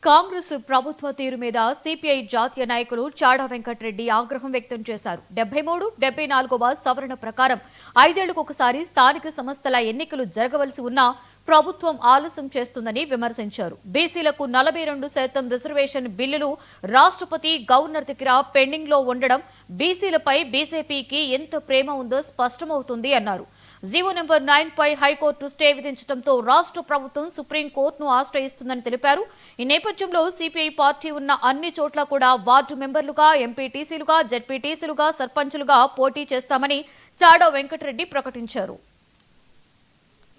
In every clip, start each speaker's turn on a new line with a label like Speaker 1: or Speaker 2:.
Speaker 1: కాంగ్రెస్ ప్రభుత్వ తీరు మీద సిపిఐ జాతీయ నాయకులు చాడా వెంకటరెడ్డి ఆగ్రహం వ్యక్తం చేశారు. 73, 74వ సవరణ ప్రకారం 5 ఏళ్లకు ఒకసారి స్థానిక సంస్థల ఎన్నికలు జరగవలసి ఉన్నా ప్రభుత్వం ఆలస్యం చేస్తుందని విమర్శించారు. బీసీలకు 42% రిజర్వేషన్ బిల్లులు రాష్ట్రపతి గవర్నర్ దగ్గర పెండింగ్ లో ఉండడం బీసీలపై బీజేపీకి ఎంత ప్రేమ ఉందో స్పష్టమవుతుంది అన్నారు. జీవో నెంబర్ 9 పై హైకోర్టు స్టే విధించడంతో రాష్ట్ర ప్రభుత్వం సుప్రీంకోర్టును ఆశ్రయిస్తుందని తెలిపారు. ఈ నేపథ్యంలో సిపిఐ పార్టీ ఉన్న అన్ని చోట్ల కూడా వార్డు మెంబర్లుగా, ఎంపీటీసీలుగా, జెడ్పీటీసీలుగా, సర్పంచులుగా పోటీ చేస్తామని చాడా వెంకటరెడ్డి ప్రకటించారు.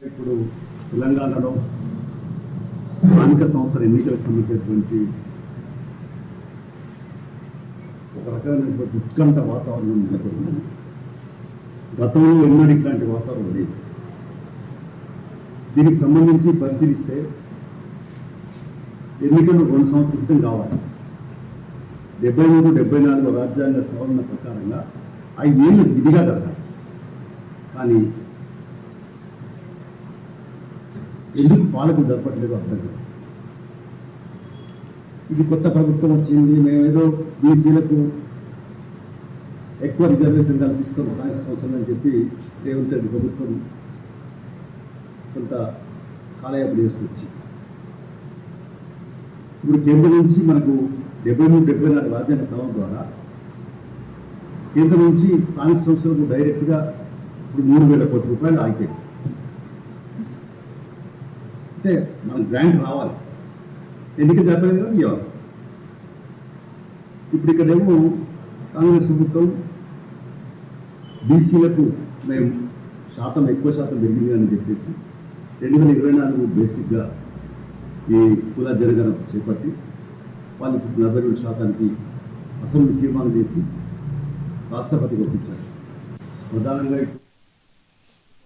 Speaker 2: ఇప్పుడు తెలంగాణలో స్థానిక సంస్థల ఎన్నికలకు సంబంధించినటువంటి ఒక రకమైనటువంటి ఉత్కంఠ వాతావరణం నెలకొంది. గతంలో ఎన్నడూ ఇట్లాంటి వాతావరణం లేదు. దీనికి సంబంధించి పరిశీలిస్తే ఎన్నికలు 2 సంవత్సరాల క్రితం కావాలి. 73, 74 రాజ్యాంగ సవరణ ప్రకారంగా 5 ఏళ్ళు విధిగా జరగాలి. కానీ ఎందుకు పాలకులు జరపట్లేదు అర్థం కాదు. ఇది కొత్త ప్రభుత్వం వచ్చింది, మేమేదో బీసీలకు ఎక్కువ రిజర్వేషన్ కల్పిస్తాం స్థానిక సంస్థలు అని చెప్పి రేవంత్ రెడ్డి ప్రభుత్వం కొంత కాలయాపన చేస్తూ ఇప్పుడు కేంద్రం నుంచి మనకు 73, 74 రాజ్యాంగ సవరణ ద్వారా కేంద్రం నుంచి స్థానిక సంస్థలకు డైరెక్ట్గా ఇప్పుడు 3,000 కోట్ల రూపాయలు ఆగిపోయాయి. అంటే మనకు గ్రాంట్ రావాలి, ఎన్నిక జరపలేదు కదా ఇవ్వాలి. ఇప్పుడు ఇక్కడేమో కాంగ్రెస్ ప్రభుత్వం బీసీలకు మేము ఎక్కువ శాతం పెరిగింది అని చెప్పేసి 2024 బేసిక్గా ఈ కుల జనగణన చేపట్టి వాళ్ళకి 42% అసెంబ్లీ తీర్మానం చేసి రాష్ట్రపతికి ఒప్పించారు. ప్రధానంగా